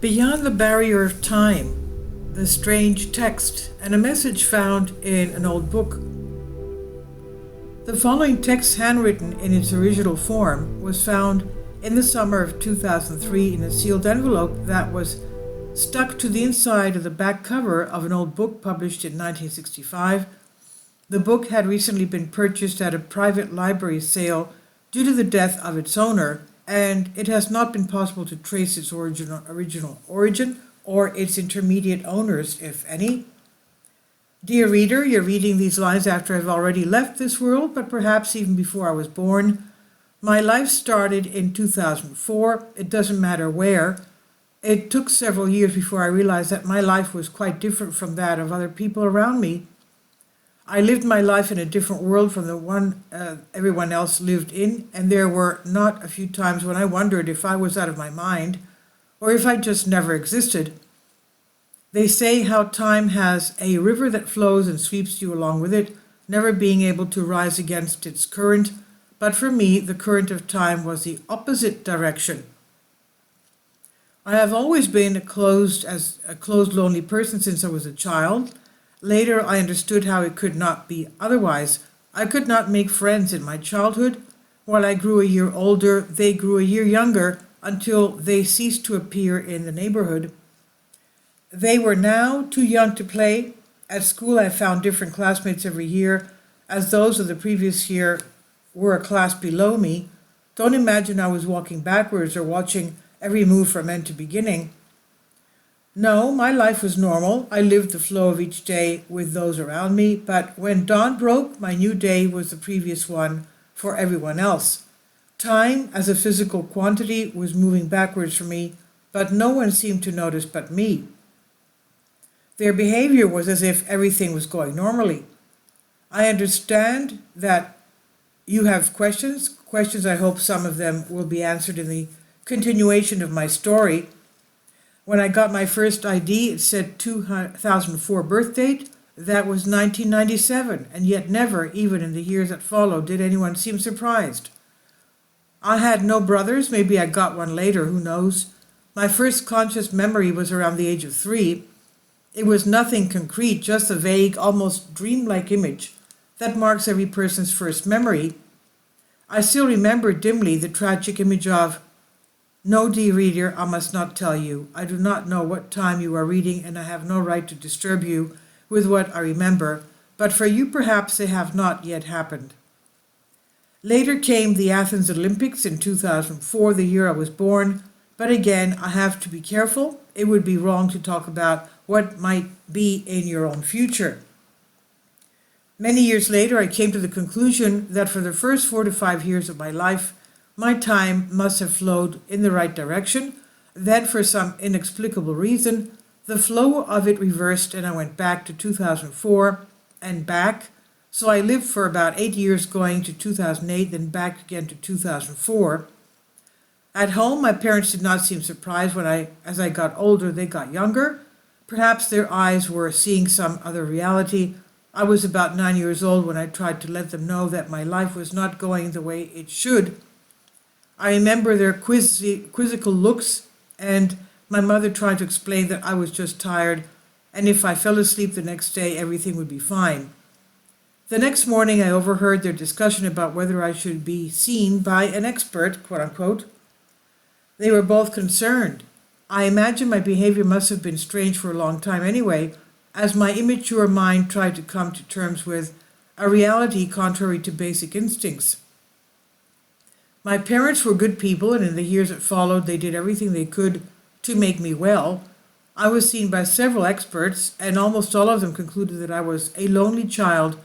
Beyond the barrier of time, the strange text, and a message found in an old book. The following text, handwritten in its original form, was found in the summer of 2003 in a sealed envelope that was stuck to the inside of the back cover of an old book published in 1965. The book had recently been purchased at a private library sale due to the death of its owner, and it has not been possible to trace its original origin or its intermediate owners, if any. Dear reader, you're reading these lines after I've already left this world, but perhaps even before I was born. My life started in 2004. It doesn't matter where. It took several years before I realized that my life was quite different from that of other people around me. I lived my life in a different world from the one everyone else lived in, and there were not a few times when I wondered if I was out of my mind or if I just never existed. They say how time has a river that flows and sweeps you along with it, never being able to rise against its current, but for me, the current of time was the opposite direction. I have always been a closed, lonely person since I was a child. Later, I understood how it could not be otherwise. I could not make friends in my childhood. While I grew a year older, they grew a year younger until they ceased to appear in the neighborhood. They were now too young to play. At school, I found different classmates every year, as those of the previous year were a class below me. Don't imagine I was walking backwards or watching every move from end to beginning. No, my life was normal. I lived the flow of each day with those around me, but when dawn broke, my new day was the previous one for everyone else. Time, as a physical quantity, was moving backwards for me, but no one seemed to notice but me. Their behavior was as if everything was going normally. I understand that you have questions. I hope some of them will be answered in the continuation of my story. When I got my first ID, it said 2004 birth date. That was 1997, and yet never, even in the years that followed, did anyone seem surprised. I had no brothers. Maybe I got one later, who knows. My first conscious memory was around the age of 3. It was nothing concrete, just a vague, almost dreamlike image that marks every person's first memory. I still remember dimly the tragic image of, "No, dear reader, I must not tell you. I do not know what time you are reading, and I have no right to disturb you with what I remember, but for you perhaps they have not yet happened." Later came the Athens Olympics in 2004, the year I was born, but again, I have to be careful. It would be wrong to talk about what might be in your own future. Many years later, I came to the conclusion that for the first 4 to 5 years of my life, my time must have flowed in the right direction. Then, for some inexplicable reason, the flow of it reversed and I went back to 2004 and back. So I lived for about 8 years going to 2008, then back again to 2004. At home, my parents did not seem surprised as I got older, they got younger. Perhaps their eyes were seeing some other reality. I was about 9 years old when I tried to let them know that my life was not going the way it should. I remember their quizzical looks and my mother trying to explain that I was just tired, and if I fell asleep the next day, everything would be fine. The next morning, I overheard their discussion about whether I should be seen by an expert, quote unquote. They were both concerned. I imagine my behavior must have been strange for a long time anyway, as my immature mind tried to come to terms with a reality contrary to basic instincts. My parents were good people, and in the years that followed, they did everything they could to make me well. I was seen by several experts, and almost all of them concluded that I was a lonely child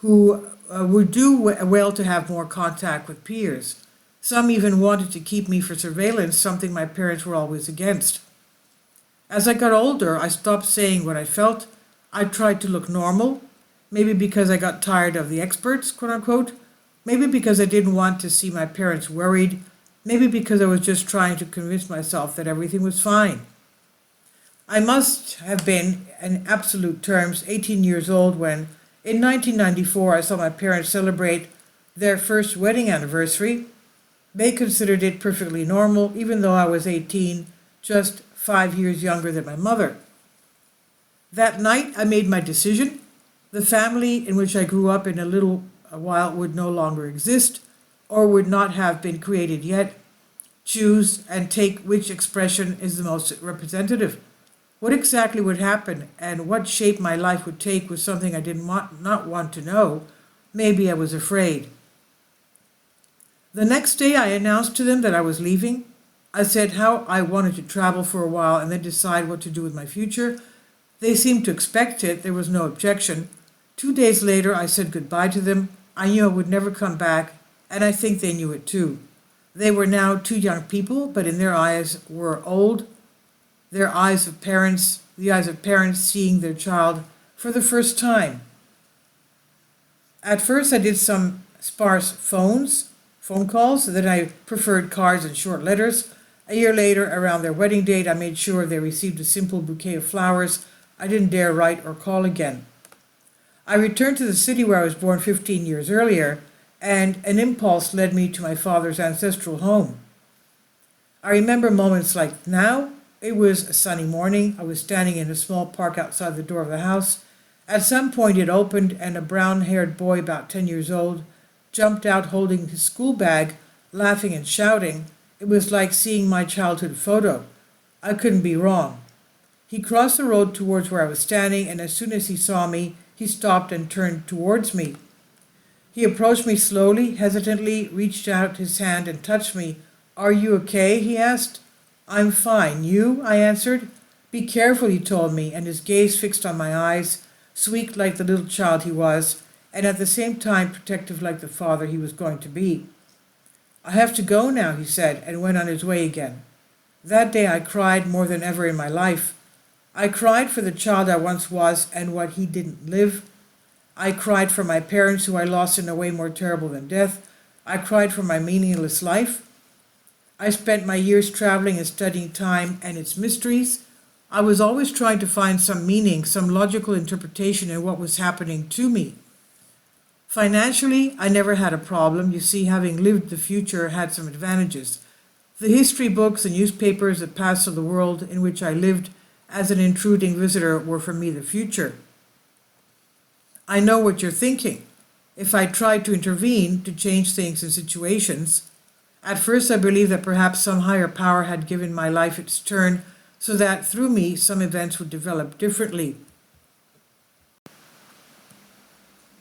who would do well to have more contact with peers. Some even wanted to keep me for surveillance, something my parents were always against. As I got older, I stopped saying what I felt. I tried to look normal, maybe because I got tired of the experts, quote unquote, maybe because I didn't want to see my parents worried, maybe because I was just trying to convince myself that everything was fine. I must have been, in absolute terms, 18 years old when, in 1994, I saw my parents celebrate their first wedding anniversary. They considered it perfectly normal, even though I was 18, just 5 years younger than my mother. That night, I made my decision. The family in which I grew up in a little while would no longer exist or would not have been created yet. Choose and take which expression is the most representative. What exactly would happen and what shape my life would take was something I did not want to know. Maybe I was afraid. The next day I announced to them that I was leaving. I said how I wanted to travel for a while and then decide what to do with my future. They seemed to expect it. There was no objection. 2 days later I said goodbye to them. I knew I would never come back, and I think they knew it too. They were now two young people, but in their eyes were old. The eyes of parents seeing their child for the first time. At first I did some sparse phone calls, then I preferred cards and short letters. A year later, around their wedding date, I made sure they received a simple bouquet of flowers. I didn't dare write or call again. I returned to the city where I was born 15 years earlier, and an impulse led me to my father's ancestral home. I remember moments like now. It was a sunny morning. I was standing in a small park outside the door of the house. At some point it opened and a brown-haired boy about 10 years old jumped out holding his school bag, laughing and shouting. It was like seeing my childhood photo. I couldn't be wrong. He crossed the road towards where I was standing, and as soon as he saw me, he stopped and turned towards me. He approached me slowly, hesitantly, reached out his hand and touched me. "Are you okay?" he asked. "I'm fine. You?" I answered. "Be careful," he told me, and his gaze fixed on my eyes, sweet like the little child he was, and at the same time protective like the father he was going to be. "I have to go now," he said, and went on his way again. That day I cried more than ever in my life. I cried for the child I once was and what he didn't live. I cried for my parents who I lost in a way more terrible than death. I cried for my meaningless life. I spent my years traveling and studying time and its mysteries. I was always trying to find some meaning, some logical interpretation in what was happening to me. Financially, I never had a problem. You see, having lived the future had some advantages. The history books and newspapers, the past of the world in which I lived as an intruding visitor were for me the future. I know what you're thinking. If I tried to intervene, to change things and situations, at first I believed that perhaps some higher power had given my life its turn so that through me some events would develop differently.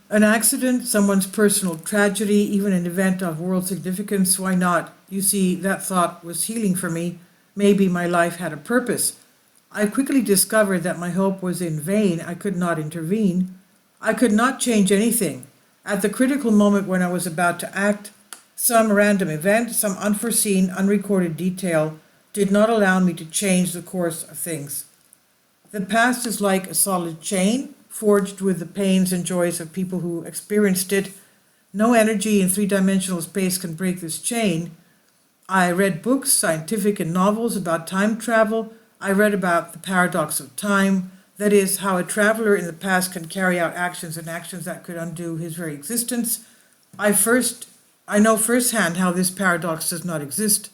An accident, someone's personal tragedy, even an event of world significance, why not? You see, that thought was healing for me. Maybe my life had a purpose. I quickly discovered that my hope was in vain. I could not intervene. I could not change anything. At the critical moment when I was about to act, some random event, some unforeseen, unrecorded detail did not allow me to change the course of things. The past is like a solid chain, forged with the pains and joys of people who experienced it. No energy in three-dimensional space can break this chain. I read books, scientific and novels about time travel. I read about the paradox of time, that is, how a traveler in the past can carry out actions and actions that could undo his very existence. I know firsthand how this paradox does not exist.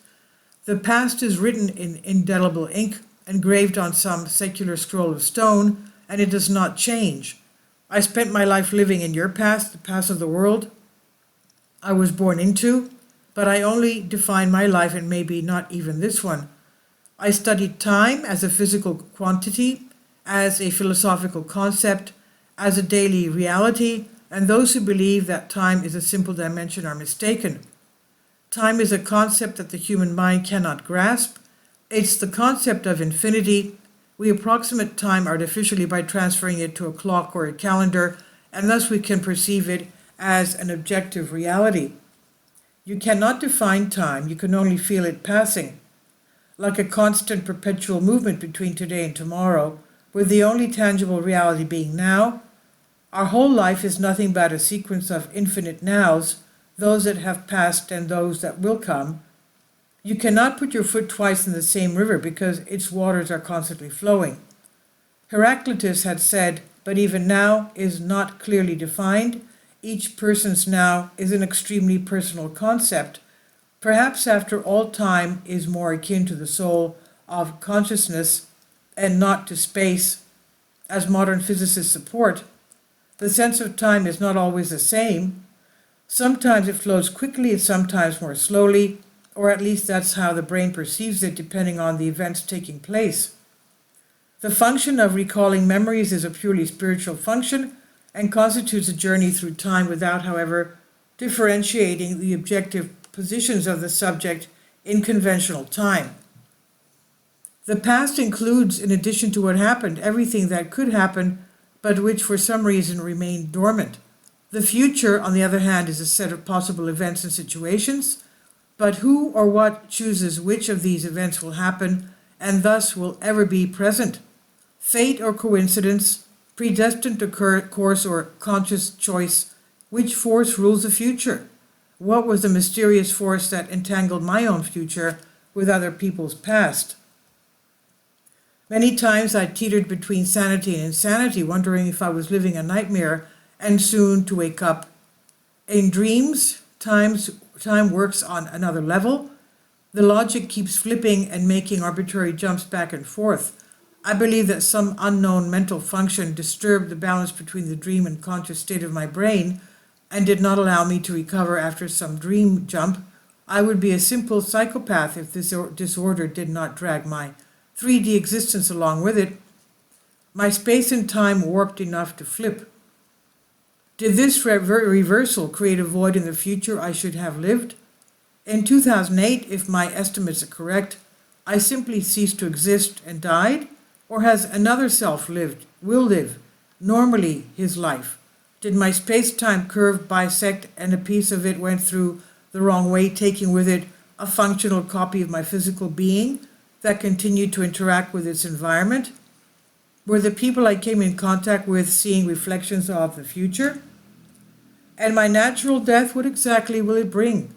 The past is written in indelible ink, engraved on some secular scroll of stone, and it does not change. I spent my life living in your past, the past of the world I was born into, but I only define my life and maybe not even this one. I studied time as a physical quantity, as a philosophical concept, as a daily reality, and those who believe that time is a simple dimension are mistaken. Time is a concept that the human mind cannot grasp. It's the concept of infinity. We approximate time artificially by transferring it to a clock or a calendar, and thus we can perceive it as an objective reality. You cannot define time, you can only feel it passing. Like a constant perpetual movement between today and tomorrow, with the only tangible reality being now. Our whole life is nothing but a sequence of infinite nows, those that have passed and those that will come. You cannot put your foot twice in the same river because its waters are constantly flowing. Heraclitus had said, but even now is not clearly defined. Each person's now is an extremely personal concept. Perhaps after all time is more akin to the soul, of consciousness and not to space, as modern physicists support, the sense of time is not always the same. Sometimes it flows quickly and sometimes more slowly, or at least that's how the brain perceives it depending on the events taking place. The function of recalling memories is a purely spiritual function and constitutes a journey through time without, however, differentiating the objective positions of the subject in conventional time. The past includes, in addition to what happened, everything that could happen, but which for some reason remained dormant. The future, on the other hand, is a set of possible events and situations, but who or what chooses which of these events will happen and thus will ever be present? Fate or coincidence, predestined course or conscious choice? Which force rules the future? What was the mysterious force that entangled my own future with other people's past? Many times I teetered between sanity and insanity, wondering if I was living a nightmare and soon to wake up. In dreams, time works on another level. The logic keeps flipping and making arbitrary jumps back and forth. I believe that some unknown mental function disturbed the balance between the dream and conscious state of my brain and did not allow me to recover after some dream jump. I would be a simple psychopath if this disorder did not drag my 3D existence along with it. My space and time warped enough to flip. Did this reversal create a void in the future I should have lived? In 2008, if my estimates are correct, I simply ceased to exist and died? Or has another self will live, normally his life? Did my space-time curve bisect and a piece of it went through the wrong way, taking with it a functional copy of my physical being that continued to interact with its environment? Were the people I came in contact with seeing reflections of the future? And my natural death, what exactly will it bring?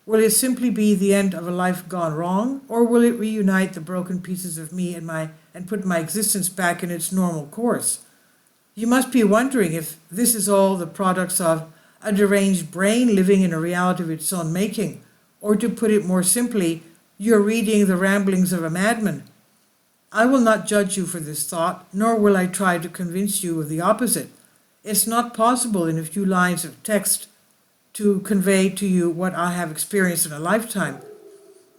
Will it simply be the end of a life gone wrong, or will it reunite the broken pieces of me and put my existence back in its normal course? You must be wondering if this is all the products of a deranged brain living in a reality of its own making, or to put it more simply, you're reading the ramblings of a madman. I will not judge you for this thought, nor will I try to convince you of the opposite. It's not possible in a few lines of text to convey to you what I have experienced in a lifetime.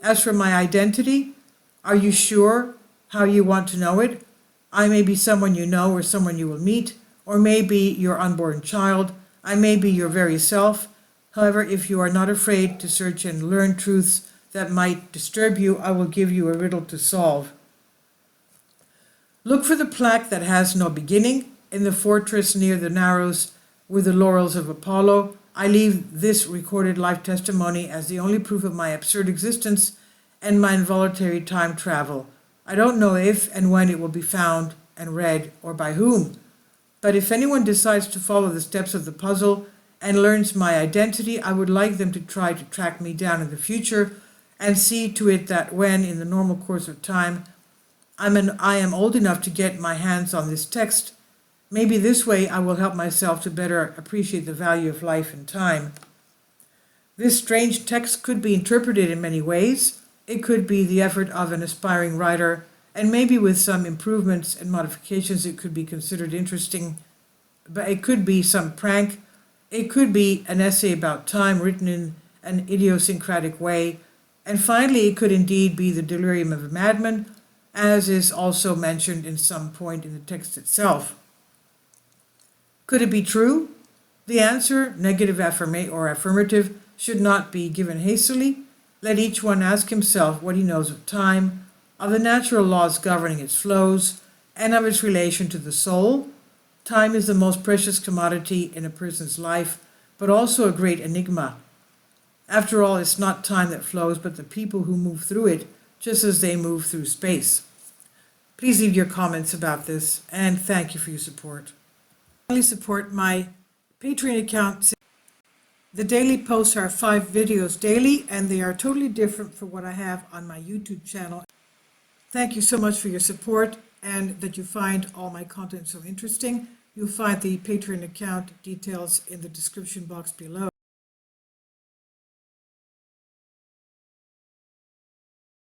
As for my identity, are you sure how you want to know it? I may be someone you know or someone you will meet, or maybe your unborn child. I may be your very self. However, if you are not afraid to search and learn truths that might disturb you, I will give you a riddle to solve. Look for the plaque that has no beginning. In the fortress near the Narrows with the laurels of Apollo, I leave this recorded life testimony as the only proof of my absurd existence and my involuntary time travel. I don't know if and when it will be found and read or by whom, but if anyone decides to follow the steps of the puzzle and learns my identity, I would like them to try to track me down in the future and see to it that when, in the normal course of time, I am old enough to get my hands on this text, maybe this way I will help myself to better appreciate the value of life and time. This strange text could be interpreted in many ways. It could be the effort of an aspiring writer, and maybe with some improvements and modifications it could be considered interesting, but it could be some prank. It could be an essay about time written in an idiosyncratic way, and finally it could indeed be the delirium of a madman, as is also mentioned in some point in the text itself. Could it be true? The answer, negative or affirmative, should not be given hastily. Let each one ask himself what he knows of time, of the natural laws governing its flows, and of its relation to the soul. Time is the most precious commodity in a person's life, but also a great enigma. After all, it's not time that flows, but the people who move through it, just as they move through space. Please leave your comments about this, and thank you for your support. Please support my Patreon account. The daily posts are 5 videos daily, and they are totally different from what I have on my YouTube channel. Thank you so much for your support and that you find all my content so interesting. You'll find the Patreon account details in the description box below.